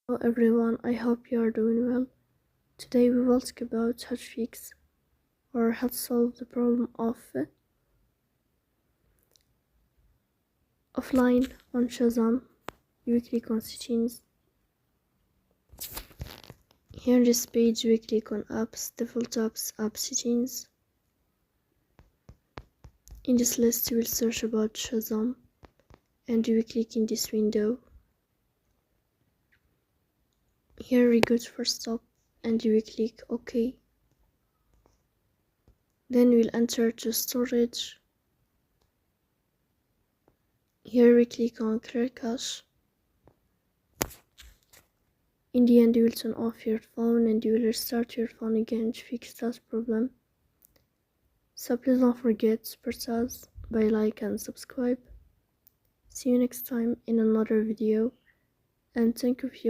Hello everyone, I hope you are doing well. Today we will talk about how to fix or how to solve the problem of offline on Shazam. You click on settings. Here on this page we click on apps, default apps, app settings. In this list you will search about Shazam and you will click in this window. Here we go to first stop and you will click OK. Then we'll enter to storage. Here we click on clear cache. In the end you will turn off your phone and you will restart your phone again to fix that problem. So please don't forget to support us by like and subscribe. See you next time in another video and thank you for your